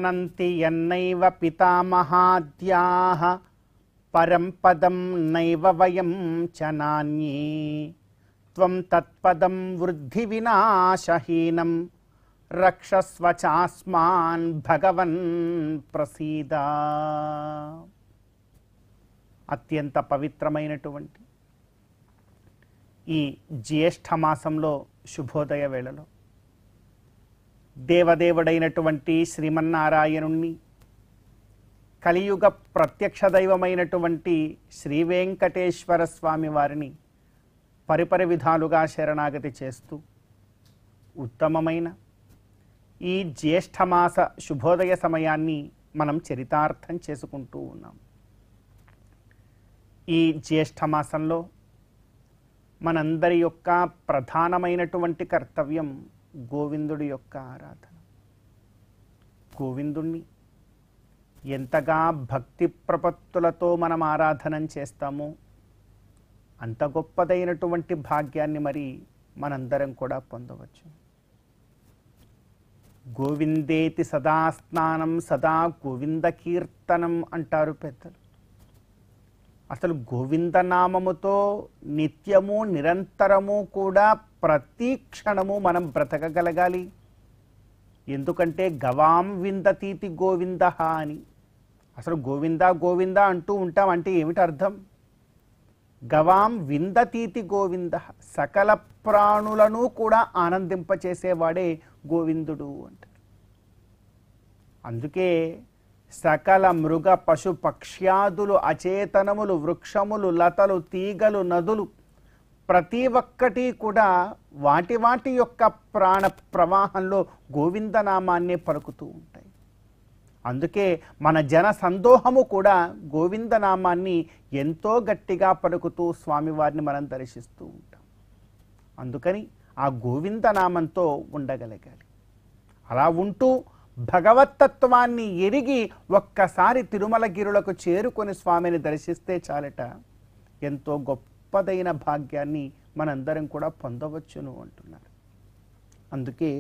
జానంతి యన్నైవ పితామహాద్యాః పరం పదం నైవ వయం చ నాన్యే త్వం తత్పదం వృద్ధి వినాశహీనం రక్షస్వ చాస్మాన్ భగవన్ ప్రసీద. అత్యంత పవిత్రమైనటువంటి ఈ జ్యేష్ఠ మాసంలో శుభోదయ వేళలో దేవదేవుడైనటువంటి శ్రీమన్నారాయణుణ్ణి, కలియుగ ప్రత్యక్ష దైవమైనటువంటి శ్రీ వెంకటేశ్వర స్వామి వారిని పరిపరి విధాలుగా శరణాగతి చేస్తూ ఉత్తమమైన ఈ జ్యేష్ఠమాస శుభోదయ సమయాన్ని మనం చరితార్థం చేసుకుంటూ ఉన్నాం. ఈ జ్యేష్ఠమాసంలో మనందరి యొక్క ప్రధానమైనటువంటి కర్తవ్యం గోవిందుడి యొక్క ఆరాధన. గోవిందుణ్ణి ఎంతగా భక్తి ప్రపత్తులతో మనం ఆరాధన చేస్తామో అంత గొప్పదైనటువంటి భాగ్యాన్ని మరి మనందరం కూడా పొందవచ్చు. గోవిందేతి సదా స్నానం సదా గోవింద కీర్తనం అంటారు పెద్దలు. అసలు గోవిందనామముతో నిత్యము నిరంతరము కూడా ప్రతి క్షణము మనం బ్రతకగలగాలి. ఎందుకంటే గవాం విందతీతి గోవింద అని. అసలు గోవింద గోవింద అంటూ ఉంటాం అంటే ఏమిటి అర్థం? గవాం విందతీతి గోవింద, సకల ప్రాణులను కూడా ఆనందింపచేసేవాడే గోవిందుడు అంటారు. అందుకే సకల మృగ పశు పక్ష్యాదులు, అచేతనములు, వృక్షములు, లతలు, తీగలు, నదులు ప్రతి ఒక్కటి కూడా వాటి వాటి యొక్క ప్రాణ ప్రవాహంలో గోవిందనామాన్నే పలుకుతూ ఉంటాయి. అందుకే మన జన సందోహము కూడా గోవిందనామాన్ని ఎంతో గట్టిగా పలుకుతూ స్వామివారిని మనం దర్శిస్తూ ఉంటాం. అందుకని ఆ గోవిందనామంతో ఉండగలగాలి. అలా ఉంటూ భగవత్తత్వాన్ని ఎరిగి ఒక్కసారి తిరుమలగిరులకు చేరుకొని స్వామిని దర్శిస్తే చాలట ఎంతో గొప్పదైన భాగ్యాన్ని మనందరం కూడా పొందవచ్చును అంటున్నారు. అందుకే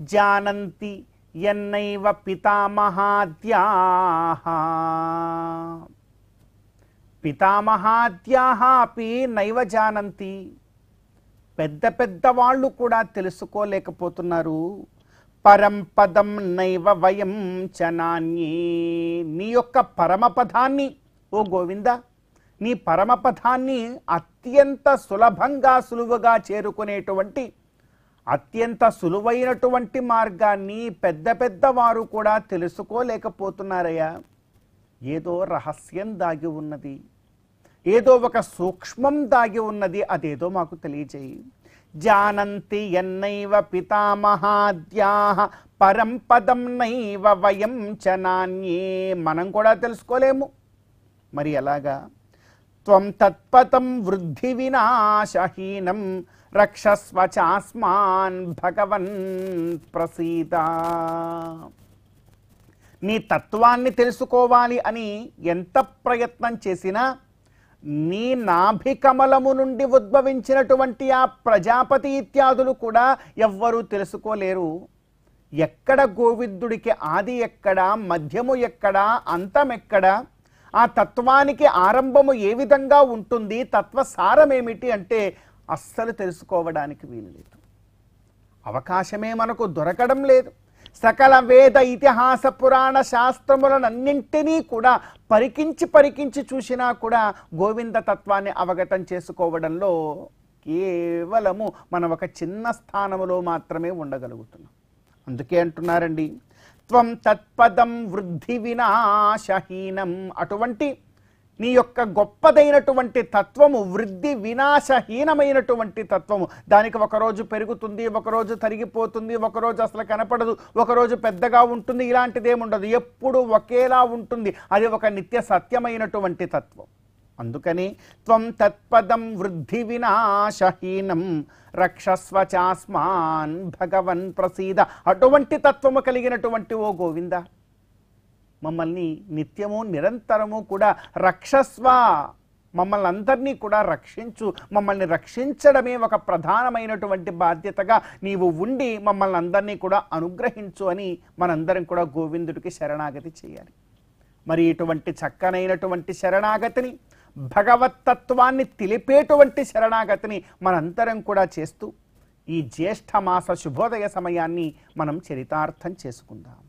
జానంతి యన్నైవ పితామహాద్యాః పితామహాద్యాః అపి నైవ జానంతి. పెద్ద పెద్ద వాళ్ళు కూడా తెలుసుకోలేకపోతున్నారు. పరం పదం నైవ వయం చ నాన్యే. నీ యొక్క పరమపదాన్ని ఓ గోవింద, నీ పరమపదాన్ని అత్యంత సులభంగా చేరుకునేటువంటి అత్యంత సులువైనటువంటి మార్గాన్ని పెద్ద పెద్ద వారు కూడా తెలుసుకోలేకపోతున్నారయ్యా. ఏదో రహస్యం దాగి ఉన్నది, ఏదో ఒక సూక్ష్మం దాగి ఉన్నది, అదేదో మాకు తెలియజేయి. జానంతి యన్నైవ పితామహాద్యాః పరం పదం నైవ వయం చ నాన్యే. మనం కూడా తెలుసుకోలేము, మరి ఎలాగా? త్వం తత్పదం వృద్ధి వినాశహీనం రక్షస్వ చాస్మాన్ భగవన్ ప్రసీద. నీ తత్వాన్ని తెలుసుకోవాలి అని ఎంత ప్రయత్నం చేసినా నీ నాభికమలము నుండి ఉద్భవించినటువంటి ఆ ప్రజాపతి ఇత్యాదులు కూడా ఎవ్వరూ తెలుసుకోలేరు. ఎక్కడ గోవిందుడికి ఆది ఎక్కడ, మధ్యము ఎక్కడ, అంతం ఎక్కడ, ఆ తత్వానికి ఆరంభము ఏ విధంగా ఉంటుంది, తత్వసారం ఏమిటి అంటే అస్సలు తెలుసుకోవడానికి వీలు లేదు. అవకాశమే మనకు దొరకడం లేదు. సకల వేద ఇతిహాస పురాణ శాస్త్రములనన్నింటినీ కూడా పరికించి చూసినా కూడా గోవింద తత్వాన్ని అవగతం చేసుకోవడంలో కేవలము మనం ఒక చిన్న స్థానములో మాత్రమే ఉండగలుగుతున్నాం. అందుకే అంటున్నారండి, త్వం తత్పదం వృద్ధి వినాశహీనం. అటువంటి నీ యొక్క గొప్పదైనటువంటి తత్వము వృద్ధి వినాశహీనమైనటువంటి తత్వము. దానికి ఒకరోజు పెరుగుతుంది, ఒకరోజు తరిగిపోతుంది, ఒకరోజు అసలు కనపడదు, ఒకరోజు పెద్దగా ఉంటుంది, ఇలాంటిదేముండదు, ఎప్పుడు ఒకేలా ఉంటుంది. అది ఒక నిత్య సత్యమైనటువంటి తత్వం. అందుకని త్వం తత్పదం వృద్ధి వినాశహీనం రక్షస్వ చాస్మాన్ భగవన్ ప్రసీద. అటువంటి తత్వము కలిగినటువంటి ఓ గోవింద, మమ్మల్ని నిత్యము నిరంతరము కూడా రక్షస్వ, మమ్మల్ని అందరినీ కూడా రక్షించు, మమ్మల్ని రక్షించడమే ఒక ప్రధానమైనటువంటి బాధ్యతగా నీవు ఉండి మమ్మల్ని అందరినీ కూడా అనుగ్రహించు అని మనందరం కూడా గోవిందుడికి శరణాగతి చేయాలి. మరి ఇటువంటి చక్కనైనటువంటి శరణాగతిని, భగవత్తత్వాన్ని తెలిపేటువంటి శరణాగతిని మనందరం కూడా చేస్తూ ఈ జ్యేష్ఠ మాస శుభోదయ సమయాన్ని మనం చరితార్థం చేసుకుందాం.